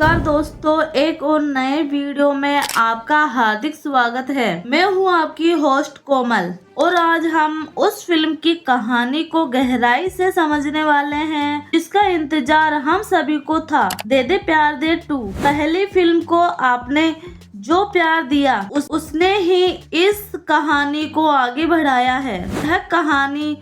नमस्कार दोस्तों, एक और नए वीडियो में आपका हार्दिक स्वागत है। मैं हूं आपकी होस्ट कोमल और आज हम उस फिल्म की कहानी को गहराई से समझने वाले हैं जिसका इंतजार हम सभी को था। दे दे प्यार दे 2। पहली फिल्म को आपने जो प्यार दिया उसने ही इस कहानी को आगे बढ़ाया है। यह कहानी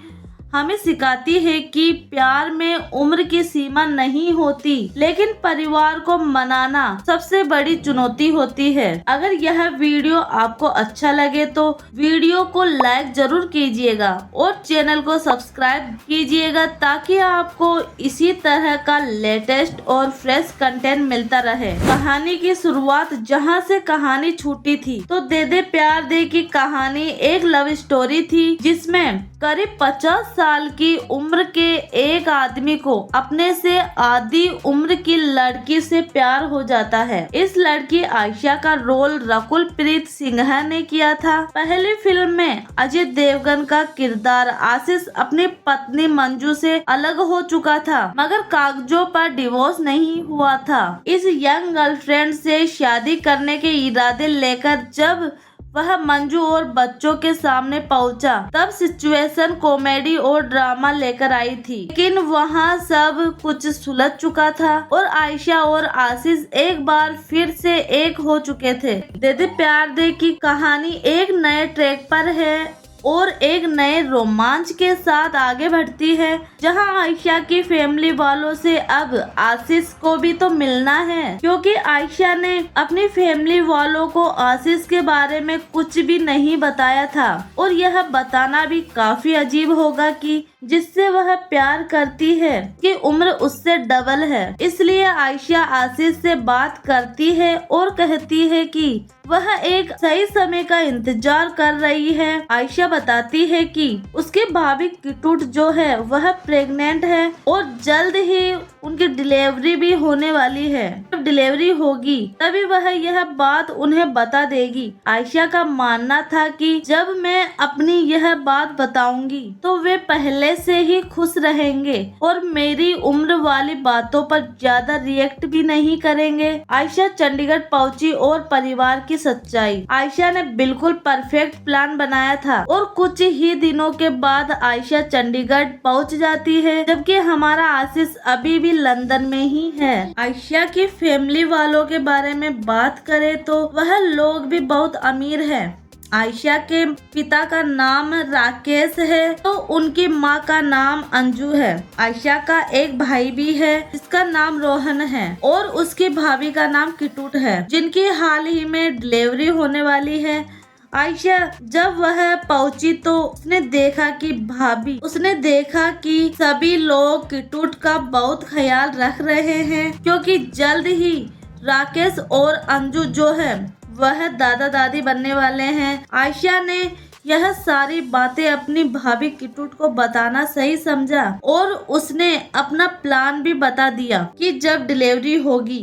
हमें सिखाती है कि प्यार में उम्र की सीमा नहीं होती, लेकिन परिवार को मनाना सबसे बड़ी चुनौती होती है। अगर यह वीडियो आपको अच्छा लगे तो वीडियो को लाइक जरूर कीजिएगा और चैनल को सब्सक्राइब कीजिएगा ताकि आपको इसी तरह का लेटेस्ट और फ्रेश कंटेंट मिलता रहे। कहानी की शुरुआत जहां से कहानी छूटी थी, तो दे दे प्यार दे की कहानी एक लव स्टोरी थी जिसमें करीब 50 साल की उम्र के एक आदमी को अपने से आधी उम्र की लड़की से प्यार हो जाता है। इस लड़की आयशा का रोल रकुल प्रीत सिंह ने किया था। पहली फिल्म में अजय देवगन का किरदार आशीष अपनी पत्नी मंजू से अलग हो चुका था, मगर कागजों पर डिवोर्स नहीं हुआ था। इस यंग गर्लफ्रेंड से शादी करने के इरादे लेकर जब वह मंजू और बच्चों के सामने पहुंचा, तब सिचुएशन कॉमेडी और ड्रामा लेकर आई थी, लेकिन वहां सब कुछ सुलझ चुका था और आयशा और आशीष एक बार फिर से एक हो चुके थे। दे दे प्यार दे की कहानी एक नए ट्रैक पर है और एक नए रोमांच के साथ आगे बढ़ती है, जहां आयशा की फैमिली वालों से अब आशीष को भी तो मिलना है, क्योंकि आयशा ने अपनी फैमिली वालों को आशीष के बारे में कुछ भी नहीं बताया था और यह बताना भी काफी अजीब होगा कि जिससे वह प्यार करती है कि उम्र उससे डबल है। इसलिए आयशा आशीष से बात करती है और कहती है कि वह एक सही समय का इंतजार कर रही है। आयशा बताती है कि उसकी भाभी किटूट जो है वह प्रेग्नेंट है और जल्द ही उनकी डिलीवरी भी होने वाली है। जब डिलीवरी होगी तभी वह यह बात उन्हें बता देगी। आयशा का मानना था कि जब मैं अपनी यह बात बताऊंगी तो वे पहले से ही खुश रहेंगे और मेरी उम्र वाली बातों पर ज्यादा रिएक्ट भी नहीं करेंगे। आयशा चंडीगढ़ पहुंची और परिवार की सच्चाई। आयशा ने बिल्कुल परफेक्ट प्लान बनाया था और कुछ ही दिनों के बाद आयशा चंडीगढ़ पहुंच जाती है, जबकि हमारा आशीष अभी भी लंदन में ही है। आयशा की फैमिली वालों के बारे में बात करें तो वह लोग भी बहुत अमीर है। आयशा के पिता का नाम राकेश है तो उनकी माँ का नाम अंजू है। आयशा का एक भाई भी है जिसका नाम रोहन है और उसकी भाभी का नाम किटूट है, जिनकी हाल ही में डिलीवरी होने वाली है। आयशा जब वह पहुंची तो उसने देखा कि सभी लोग किटूट का बहुत ख्याल रख रहे हैं, क्योंकि जल्द ही राकेश और अंजू जो है वह दादा दादी बनने वाले हैं। आयशा ने यह सारी बातें अपनी भाभी किटूट को बताना सही समझा और उसने अपना प्लान भी बता दिया कि जब डिलीवरी होगी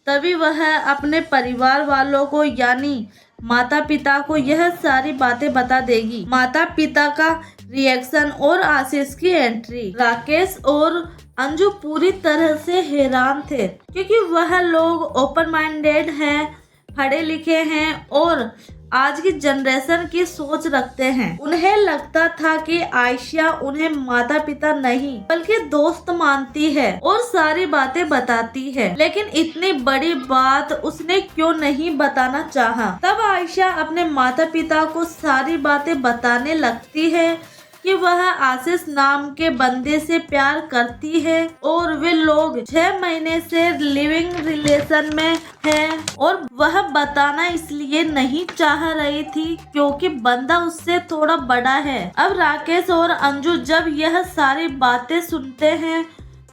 तभी वह अपने परिवार वालों को यानी माता पिता को यह सारी बातें बता देगी। माता पिता का रिएक्शन और आशीष की एंट्री। राकेश और अंजू पूरी तरह से हैरान थे, क्योंकि वह लोग ओपन माइंडेड हैं, पढ़े लिखे हैं और आज की जनरेशन की सोच रखते हैं। उन्हें लगता था कि आयशा उन्हें माता पिता नहीं बल्कि दोस्त मानती है और सारी बातें बताती है, लेकिन इतनी बड़ी बात उसने क्यों नहीं बताना चाहा। तब आयशा अपने माता पिता को सारी बातें बताने लगती है कि वह आशीष नाम के बंदे से प्यार करती है और वे लोग 6 महीने से लिविंग रिलेशन में हैं और वह बताना इसलिए नहीं चाह रही थी क्योंकि बंदा उससे थोड़ा बड़ा है। अब राकेश और अंजू जब यह सारी बातें सुनते हैं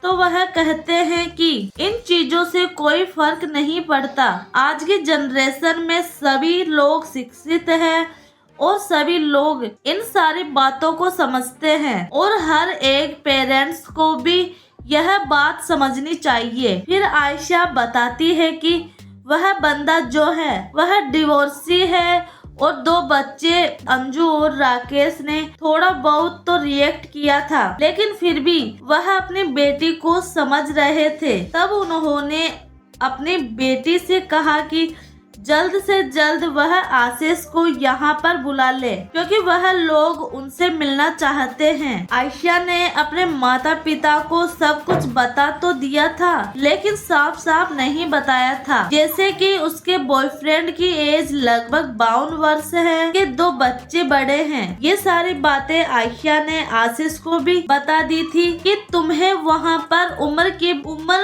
तो वह कहते हैं कि इन चीजों से कोई फर्क नहीं पड़ता। आज की जनरेशन में सभी लोग शिक्षित हैं और सभी लोग इन सारी बातों को समझते हैं और हर एक पेरेंट्स को भी यह बात समझनी चाहिए। फिर आयशा बताती है कि वह बंदा जो है वह डिवोर्सी है और 2 बच्चे। अंजू और राकेश ने थोड़ा बहुत तो रिएक्ट किया था, लेकिन फिर भी वह अपनी बेटी को समझ रहे थे। तब उन्होंने अपनी बेटी से कहा कि जल्द से जल्द वह आशीष को यहाँ पर बुला ले, क्योंकि वह लोग उनसे मिलना चाहते हैं। आयशा ने अपने माता पिता को सब कुछ बता तो दिया था, लेकिन साफ साफ नहीं बताया था, जैसे कि उसके बॉयफ्रेंड की एज लगभग 52 वर्ष है, कि 2 बच्चे बड़े हैं। ये सारी बातें आयशा ने आशीष को भी बता दी थी कि तुम्हें वहाँ पर उम्र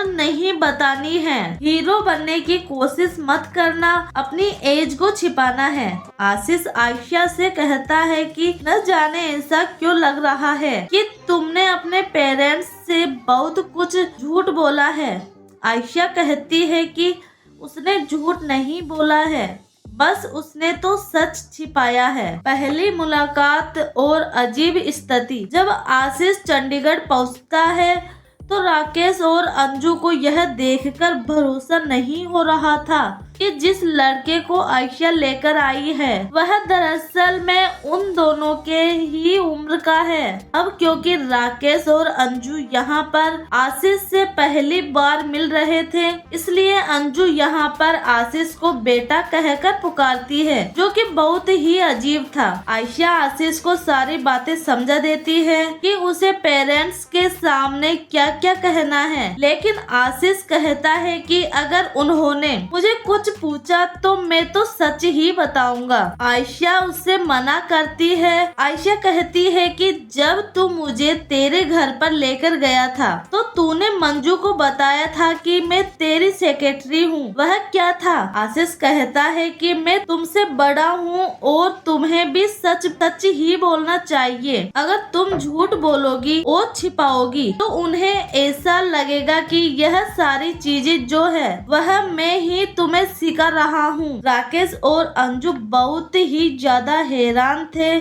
नहीं बतानी है, हीरो बनने की कोशिश मत करना, अपनी एज को छिपाना है। आशीष आयशा से कहता है कि न जाने ऐसा क्यों लग रहा है कि तुमने अपने पेरेंट्स से बहुत कुछ झूठ बोला है। आयशा कहती है कि उसने झूठ नहीं बोला है, बस उसने तो सच छिपाया है। पहली मुलाकात और अजीब स्थिति। जब आशीष चंडीगढ़ पहुंचता है तो राकेश और अंजू को यह देखकर भरोसा नहीं हो रहा था कि जिस लड़के को आयशा लेकर आई है वह दरअसल में उन दोनों के ही उम्र का है। अब क्योंकि राकेश और अंजू यहाँ पर आशीष से पहली बार मिल रहे थे, इसलिए अंजू यहाँ पर आशीष को बेटा कहकर पुकारती है, जो कि बहुत ही अजीब था। आयशा आशीष को सारी बातें समझा देती है कि उसे पेरेंट्स के सामने क्या क्या कहना है, लेकिन आशीष कहता है कि अगर उन्होंने मुझे कुछ पूछा तो मैं तो सच ही बताऊंगा। आयशा उससे मना करती है। आयशा कहती है कि जब तू मुझे तेरे घर पर लेकर गया था तो तूने मंजू को बताया था कि मैं तेरी सेक्रेटरी हूँ, वह क्या था? आशीष कहता है कि मैं तुमसे बड़ा हूँ और तुम्हें भी सच ही बोलना चाहिए। अगर तुम झूठ बोलोगी और छिपाओगी तो उन्हें ऐसा लगेगा कि यह सारी चीजें जो है वह मैं ही तुम्हें सिखा रहा हूँ। राकेश और अंजू बहुत ही ज्यादा हैरान थे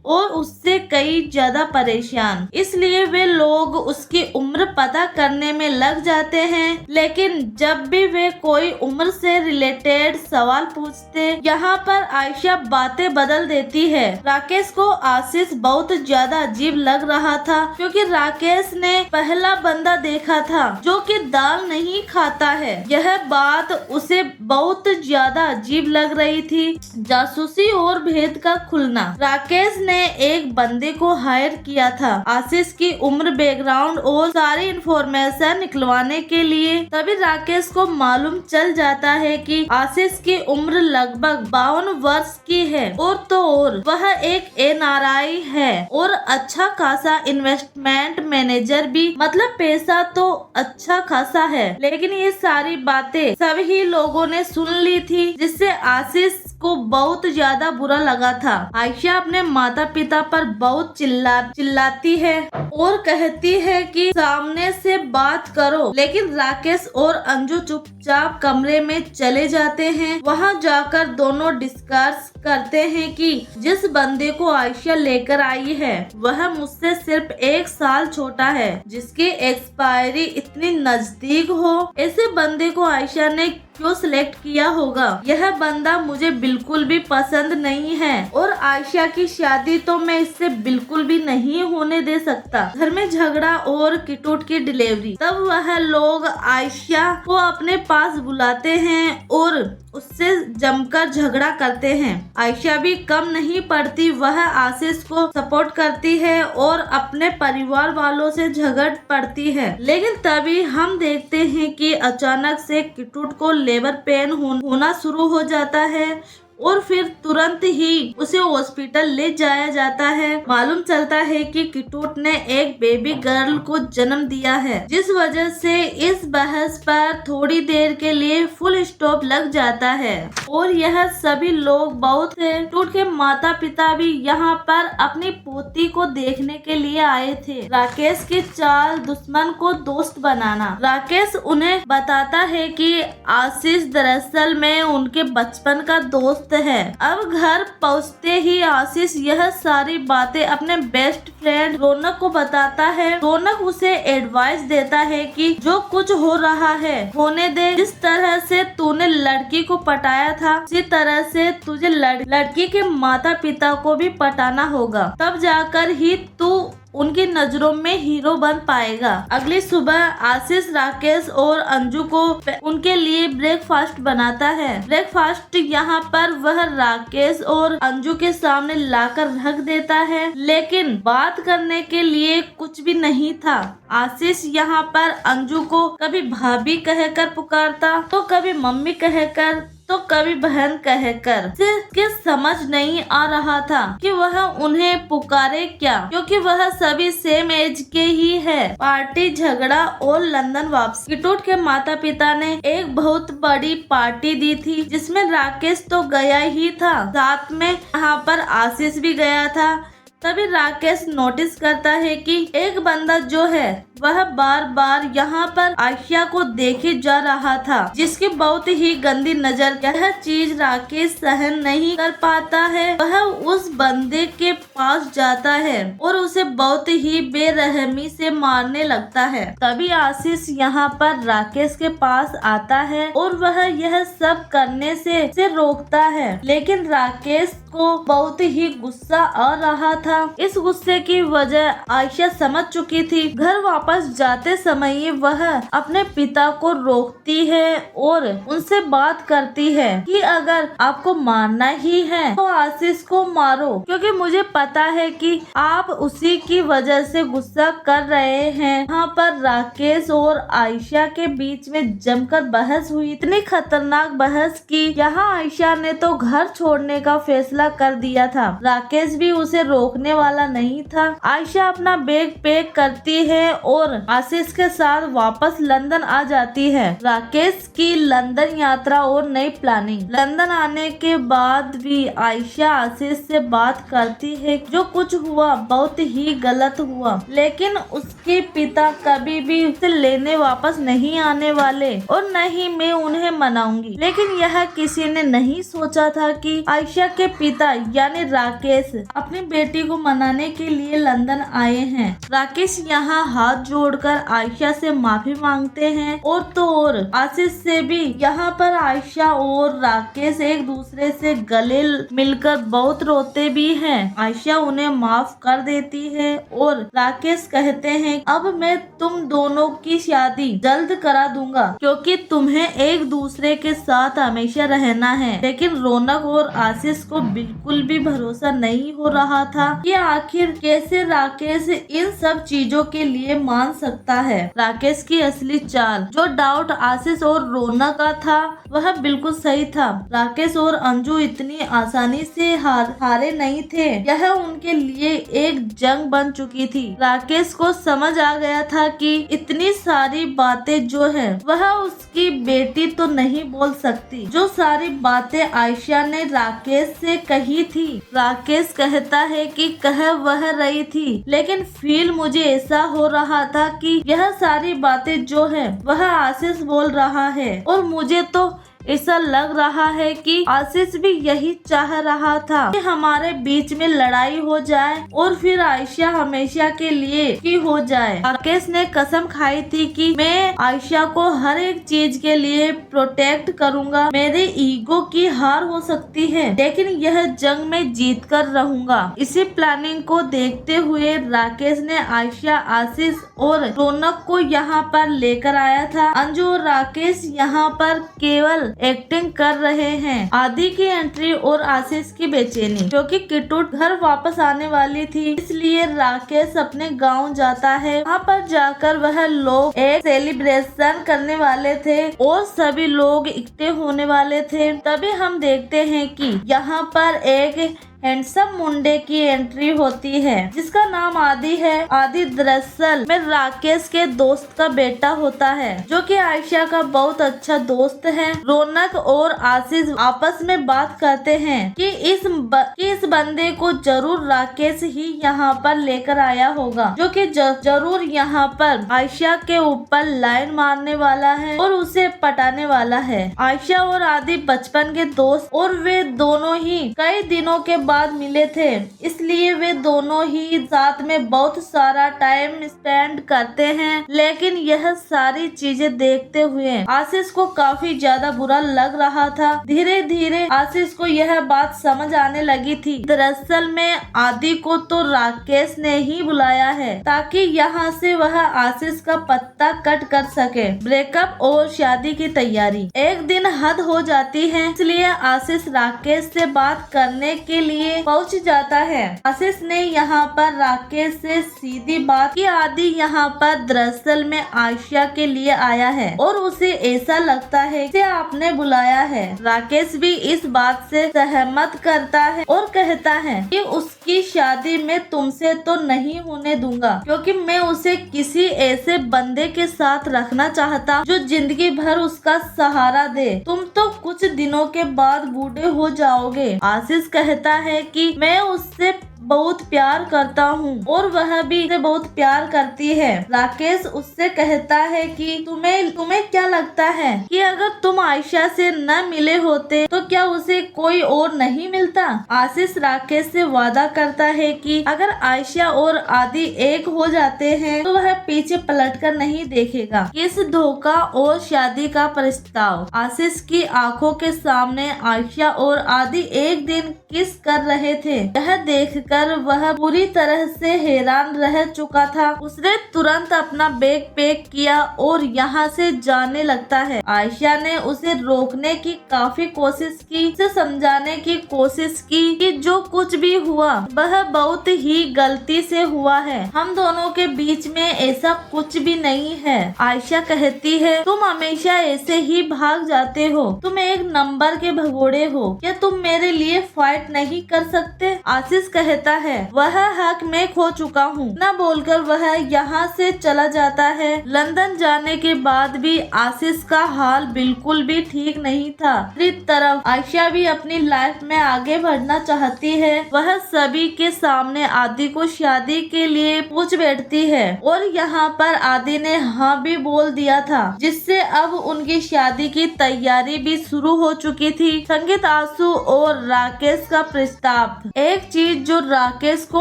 और उससे कई ज्यादा परेशान, इसलिए वे लोग उसकी उम्र पता करने में लग जाते हैं। लेकिन जब भी वे कोई उम्र से रिलेटेड सवाल पूछते, यहाँ पर आयशा बातें बदल देती है। राकेश को आशीष बहुत ज्यादा अजीब लग रहा था, क्योंकि राकेश ने पहला बंदा देखा था जो कि दाल नहीं खाता है। यह बात उसे बहुत ज्यादा अजीब लग रही थी। जासूसी और भेद का खुलना। राकेश ने एक बंदे को हायर किया था आशीष की उम्र, बैकग्राउंड और सारी इंफॉर्मेशन निकलवाने के लिए। तभी राकेश को मालूम चल जाता है कि आशीष की उम्र लगभग 52 वर्ष की है और तो और वह एक NRI है और अच्छा खासा इन्वेस्टमेंट मैनेजर भी, मतलब पैसा तो अच्छा खासा है। लेकिन ये सारी बातें सभी लोगों ने सुन ली थी, जिससे आशीष को बहुत ज्यादा बुरा लगा था। आयशा अपने माता पिता पर बहुत चिल्लाती है और कहती है कि सामने से बात करो, लेकिन राकेश और अंजू चुपचाप कमरे में चले जाते हैं। वहां जाकर दोनों डिस्कस करते हैं कि जिस बंदे को आयशा लेकर आई है वह मुझसे सिर्फ 1 साल छोटा है, जिसकी एक्सपायरी इतनी नजदीक हो। ऐसे बंदे को आयशा ने क्यों सिलेक्ट किया होगा? यह बंदा मुझे बिल्कुल भी पसंद नहीं है और आयशा की शादी तो मैं इससे बिल्कुल भी नहीं होने दे सकता। घर में झगड़ा और किटूट की डिलीवरी। तब वह लोग आयशा को अपने पास बुलाते हैं और उससे जमकर झगड़ा करते हैं। आयशा भी कम नहीं पड़ती, वह आशीष को सपोर्ट करती है और अपने परिवार वालों से झगड़ पड़ती है। लेकिन तभी हम देखते हैं कि अचानक से किटूट को लेबर पेन होना शुरू हो जाता है और फिर तुरंत ही उसे हॉस्पिटल ले जाया जाता है। मालूम चलता है कि किटूट ने एक बेबी गर्ल को जन्म दिया है, जिस वजह से इस बहस पर थोड़ी देर के लिए फुल स्टॉप लग जाता है और यह सभी लोग बहुत थे। किटूट के माता पिता भी यहाँ पर अपनी पोती को देखने के लिए आए थे। राकेश की चाल दुश्मन को दोस्त बनाना। राकेश उन्हें बताता है कि आशीष दरअसल में उनके बचपन का दोस्त है। अब घर पहुँचते ही आशीष यह सारी बातें अपने बेस्ट फ्रेंड रौनक को बताता है। रौनक उसे एडवाइस देता है कि जो कुछ हो रहा है होने दे। जिस तरह से तूने लड़की को पटाया था उसी तरह से तुझे लड़की के माता पिता को भी पटाना होगा, तब जाकर ही तू उनकी नजरों में हीरो बन पाएगा। अगली सुबह आशीष राकेश और अंजू को उनके लिए ब्रेकफास्ट बनाता है। ब्रेकफास्ट यहाँ पर वह राकेश और अंजू के सामने लाकर रख देता है, लेकिन बात करने के लिए कुछ भी नहीं था। आशीष यहाँ पर अंजू को कभी भाभी कहकर पुकारता, तो कभी मम्मी कहकर, तो कभी बहन कहकर। के समझ नहीं आ रहा था कि वह उन्हें पुकारे क्या, क्योंकि वह सभी सेम एज के ही है। पार्टी, झगड़ा और लंदन वापसी। किटूट के माता पिता ने एक बहुत बड़ी पार्टी दी थी, जिसमें राकेश तो गया ही था, साथ में यहाँ पर आशीष भी गया था। तभी राकेश नोटिस करता है कि एक बंदा जो है वह बार बार यहाँ पर आयशा को देखे जा रहा था, जिसकी बहुत ही गंदी नजर। यह चीज राकेश सहन नहीं कर पाता है। वह उस बंदे के पास जाता है और उसे बहुत ही बेरहमी से मारने लगता है। तभी आशीष यहाँ पर राकेश के पास आता है और वह यह सब करने से रोकता है, लेकिन राकेश को बहुत ही गुस्सा आ रहा था। इस गुस्से की वजह आयशा समझ चुकी थी। घर वापस जाते समय वह अपने पिता को रोकती है और उनसे बात करती है कि अगर आपको मारना ही है तो आशीष को मारो, क्योंकि मुझे पता है कि आप उसी की वजह से गुस्सा कर रहे हैं। यहाँ पर राकेश और आयशा के बीच में जमकर बहस हुई, इतनी खतरनाक बहस की यहाँ आयशा ने तो घर छोड़ने का फैसला कर दिया था। राकेश भी उसे रोकने वाला नहीं था। आयशा अपना बैग पैक करती है और आशीष के साथ वापस लंदन आ जाती है। राकेश की लंदन यात्रा और नई प्लानिंग। लंदन आने के बाद भी आयशा आशीष से बात करती है। जो कुछ हुआ बहुत ही गलत हुआ, लेकिन उसके पिता कभी भी उसे लेने वापस नहीं आने वाले और न ही मैं उन्हें मनाऊंगी। लेकिन यह किसी ने नहीं सोचा था कि आयशा के पिता यानी राकेश अपनी बेटी को मनाने के लिए लंदन आए हैं। राकेश यहाँ हाथ जोड़कर आयशा से माफी मांगते हैं और तो और आशीष से भी। यहाँ पर आयशा और राकेश एक दूसरे से गले मिलकर बहुत रोते भी हैं। आयशा उन्हें माफ कर देती है और राकेश कहते हैं अब मैं तुम दोनों की शादी जल्द करा दूंगा, क्योंकि तुम्हें एक दूसरे के साथ हमेशा रहना है। लेकिन रौनक और आशीष को बिल्कुल भी भरोसा नहीं हो रहा था कि आखिर कैसे राकेश इन सब चीजों के लिए मान सकता है। राकेश की असली चाल, जो डाउट आशीष और रौनक का था, वह बिल्कुल सही था। राकेश और अंजू इतनी आसानी से हारे नहीं थे। यह उनके लिए एक जंग बन चुकी थी। राकेश को समझ आ गया था कि इतनी सारी बातें जो है वह उसकी बेटी तो नहीं बोल सकती, जो सारी बातें आयशा ने राकेश से कही थी। राकेश कहता है कि कह वह रही थी, लेकिन फील मुझे ऐसा हो रहा था कि यह सारी बातें जो है वह आशीष बोल रहा है, और मुझे तो ऐसा लग रहा है कि आशीष भी यही चाह रहा था कि हमारे बीच में लड़ाई हो जाए और फिर आयशा हमेशा के लिए की हो जाए। राकेश ने कसम खाई थी कि मैं आयशा को हर एक चीज के लिए प्रोटेक्ट करूंगा। मेरे ईगो की हार हो सकती है, लेकिन यह जंग में जीत कर रहूंगा। इसी प्लानिंग को देखते हुए राकेश ने आयशा, आशीष और रौनक को यहाँ पर लेकर आया था। अंजू और राकेश यहाँ पर केवल एक्टिंग कर रहे हैं। आदि की एंट्री और आशीष की बेचैनी, क्योंकि किटूट घर वापस आने वाली थी, इसलिए राकेश अपने गांव जाता है। वहाँ पर जाकर वह लोग एक सेलिब्रेशन करने वाले थे और सभी लोग इकट्ठे होने वाले थे। तभी हम देखते हैं कि यहाँ पर एक हैंडसम मुंडे की एंट्री होती है, जिसका नाम आदि है। आदि दरअसल में राकेश के दोस्त का बेटा होता है, जो कि आयशा का बहुत अच्छा दोस्त है। रौनक और आशीष आपस में बात करते हैं कि इस बंदे को जरूर राकेश ही यहाँ पर लेकर आया होगा, जो कि जरूर यहाँ पर आयशा के ऊपर लाइन मारने वाला है और उसे पटाने वाला है। आयशा और आदि बचपन के दोस्त और वे दोनों ही कई दिनों के बाद मिले थे, इसलिए वे दोनों ही साथ में बहुत सारा टाइम स्पेंड करते हैं। लेकिन यह सारी चीजें देखते हुए आशीष को काफी ज्यादा बुरा लग रहा था। धीरे धीरे आशीष को यह बात समझ आने लगी थी, दरअसल में आदि को तो राकेश ने ही बुलाया है ताकि यहाँ से वह आशीष का पत्ता कट कर सके। ब्रेकअप और शादी की तैयारी एक दिन हद हो जाती है, इसलिए आशीष राकेश से बात करने के लिए पहुंच जाता है। आशीष ने यहाँ पर राकेश से सीधी बात की, आदि यहाँ पर दरअसल में आयशा के लिए आया है और उसे ऐसा लगता है कि आपने बुलाया है। राकेश भी इस बात से सहमत करता है और कहता है कि उसकी शादी मैं तुमसे तो नहीं होने दूंगा, क्योंकि मैं उसे किसी ऐसे बंदे के साथ रखना चाहता जो जिंदगी भर उसका सहारा दे। तुम तो कुछ दिनों के बाद बूढ़े हो जाओगे। आशीष कहता है कि मैं उससे बहुत प्यार करता हूँ और वह भी उसे बहुत प्यार करती है। राकेश उससे कहता है कि तुम्हें क्या लगता है कि अगर तुम आयशा से न मिले होते तो क्या उसे कोई और नहीं मिलता? आशीष राकेश से वादा करता है कि अगर आयशा और आदि एक हो जाते हैं तो वह पीछे पलटकर नहीं देखेगा। इस धोखा और शादी का प्रस्ताव आशीष की आंखों के सामने आयशा और आदि एक दिन किस कर रहे थे, यह देखकर वह पूरी तरह से हैरान रह चुका था। उसने तुरंत अपना बैग पैक किया और यहाँ से जाने लगता है। आयशा ने उसे रोकने की काफी कोशिश की, उसे समझाने की कोशिश की कि जो कुछ भी हुआ वह बहुत ही गलती से हुआ है, हम दोनों के बीच में ऐसा कुछ भी नहीं है। आयशा कहती है तुम हमेशा ऐसे ही भाग जाते हो, तुम एक नंबर के भगोड़े हो, क्या तुम मेरे लिए फाइट नहीं कर सकते? आशीष कहता है वह हक मैं खो चुका हूँ। न बोलकर वह यहाँ से चला जाता है। लंदन जाने के बाद भी आशीष का हाल बिल्कुल भी ठीक नहीं था। दूसरी तरफ आयशा भी अपनी लाइफ में आगे बढ़ना चाहती है। वह सभी के सामने आदि को शादी के लिए पूछ बैठती है और यहाँ पर आदि ने हाँ भी बोल दिया था, जिससे अब उनकी शादी की तैयारी भी शुरू हो चुकी थी। संगीत, आंसू और राकेश का प्रस्ताव। एक चीज जो राकेश को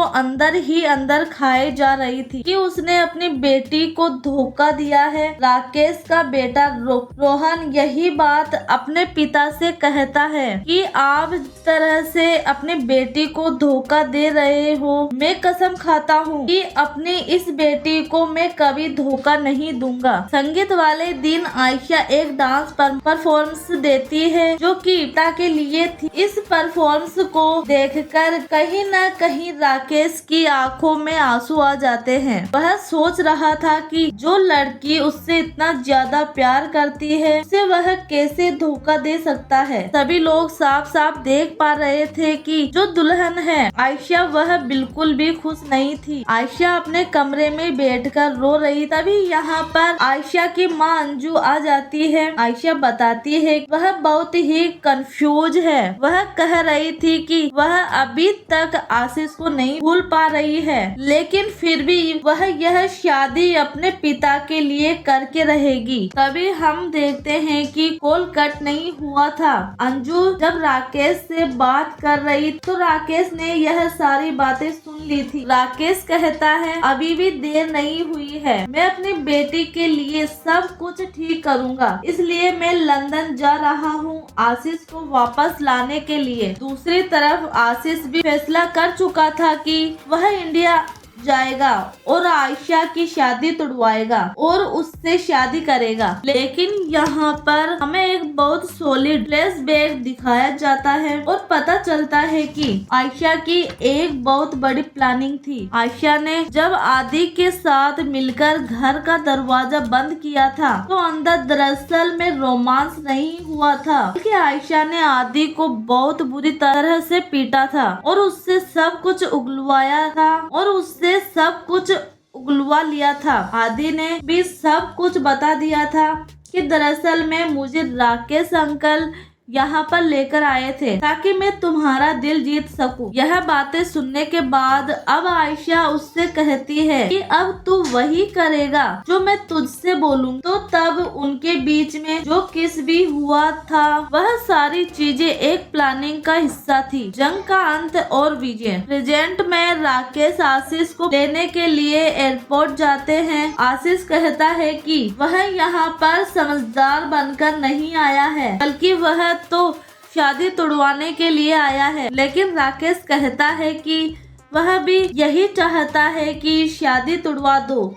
अंदर ही अंदर खाए जा रही थी कि उसने अपनी बेटी को धोखा दिया है। राकेश का बेटा रोहन यही बात अपने पिता से कहता है कि आप इस तरह से अपनी बेटी को धोखा दे रहे हो। मैं कसम खाता हूँ कि अपनी इस बेटी को मैं कभी धोखा नहीं दूंगा। संगीत वाले दिन आयशा एक डांस परफॉर्मेंस देती है जो कि पिता के लिए थी। इस परफॉर्मेंस को देखकर कहीं न कहीं राकेश की आंखों में आंसू आ जाते हैं। वह सोच रहा था कि जो लड़की उससे इतना ज्यादा प्यार करती है उसे वह कैसे धोखा दे सकता है। सभी लोग साफ साफ देख पा रहे थे कि जो दुल्हन है आयशा वह बिल्कुल भी खुश नहीं थी। आयशा अपने कमरे में बैठकर रो रही। तभी यहाँ पर आयशा की माँ अंजू आ जाती है। आयशा बताती है वह बहुत ही कंफ्यूज है। वह कह रही थी कि वह अभी तक आशीष को नहीं भूल पा रही है, लेकिन फिर भी वह यह शादी अपने पिता के लिए करके रहेगी। तभी हम देखते हैं कि कॉल कट नहीं हुआ था। अंजू जब राकेश से बात कर रही तो राकेश ने यह सारी बातें सुन ली थी। राकेश कहता है अभी भी देर नहीं हुई है, मैं अपनी बेटी के लिए सब कुछ ठीक करूँगा, इसलिए मैं लंदन जा रहा हूँ आशीष को वापस लाने के लिए। दूसरी तरफ आशीष भी फैसला कर चुका था कि वह इंडिया जाएगा और आयशा की शादी तुड़वाएगा और उससे शादी करेगा। लेकिन यहाँ पर हमें एक बहुत सॉलिड फ्लैशबैक दिखाया जाता है और पता चलता है कि आयशा की एक बहुत बड़ी प्लानिंग थी। आयशा ने जब आदि के साथ मिलकर घर का दरवाजा बंद किया था तो अंदर दरअसल में रोमांस नहीं हुआ था, बल्कि आयशा ने आदि को बहुत बुरी तरह से पीटा था और उससे सब कुछ उगलवाया था और उससे सब कुछ उगलवा लिया था। आदि ने भी सब कुछ बता दिया था कि दरअसल में मुझे राकेश अंकल यहाँ पर लेकर आए थे ताकि मैं तुम्हारा दिल जीत सकूं। यह बातें सुनने के बाद अब आयशा उससे कहती है कि अब तू वही करेगा जो मैं तुझसे बोलूं। तो तब उनके बीच में जो किस भी हुआ था वह सारी चीजें एक प्लानिंग का हिस्सा थी। जंग का अंत और विजय। प्रेजेंट में राकेश आशीष को लेने के लिए एयरपोर्ट जाते हैं। आशीष कहता है कि वह यहाँ पर समझदार बनकर नहीं आया है बल्कि वह तो शादी तुड़वाने के लिए आया है। लेकिन राकेश कहता है कि वह भी यही चाहता है कि शादी तुड़वा दो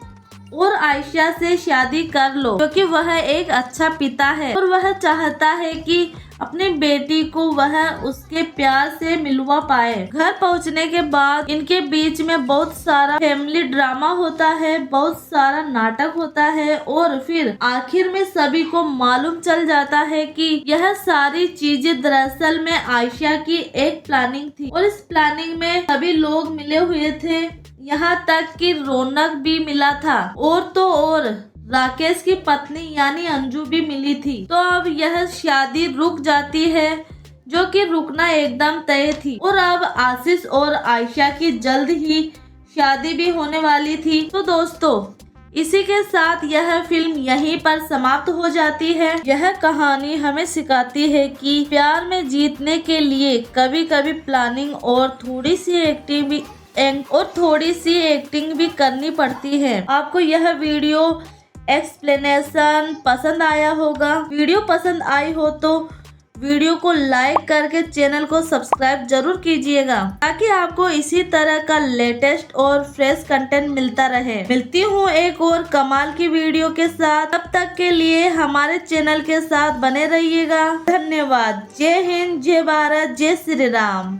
और आयशा से शादी कर लो क्योंकि वह एक अच्छा पिता है और वह चाहता है कि अपनी बेटी को वह उसके प्यार से मिलवा पाए। घर पहुंचने के बाद इनके बीच में बहुत सारा फैमिली ड्रामा होता है, बहुत सारा नाटक होता है और फिर आखिर में सभी को मालूम चल जाता है कि यह सारी चीजें दरअसल में आयशा की एक प्लानिंग थी और इस प्लानिंग में सभी लोग मिले हुए थे, यहाँ तक कि रौनक भी मिला था और तो और राकेश की पत्नी यानी अंजू भी मिली थी। तो अब यह शादी रुक जाती है जो कि रुकना एकदम तय थी और अब आशीष और आयशा की जल्द ही शादी भी होने वाली थी। तो दोस्तों इसी के साथ यह फिल्म यहीं पर समाप्त हो जाती है। यह कहानी हमें सिखाती है कि प्यार में जीतने के लिए कभी कभी प्लानिंग और थोड़ी सी एक्टिंग भी करनी पड़ती है। आपको यह वीडियो एक्सप्लेनेशन पसंद आया होगा। वीडियो पसंद आई हो तो वीडियो को लाइक करके चैनल को सब्सक्राइब जरूर कीजिएगा ताकि आपको इसी तरह का लेटेस्ट और फ्रेश कंटेंट मिलता रहे। मिलती हूँ एक और कमाल की वीडियो के साथ, तब तक के लिए हमारे चैनल के साथ बने रहिएगा। धन्यवाद। जय हिंद, जय भारत, जय श्री राम।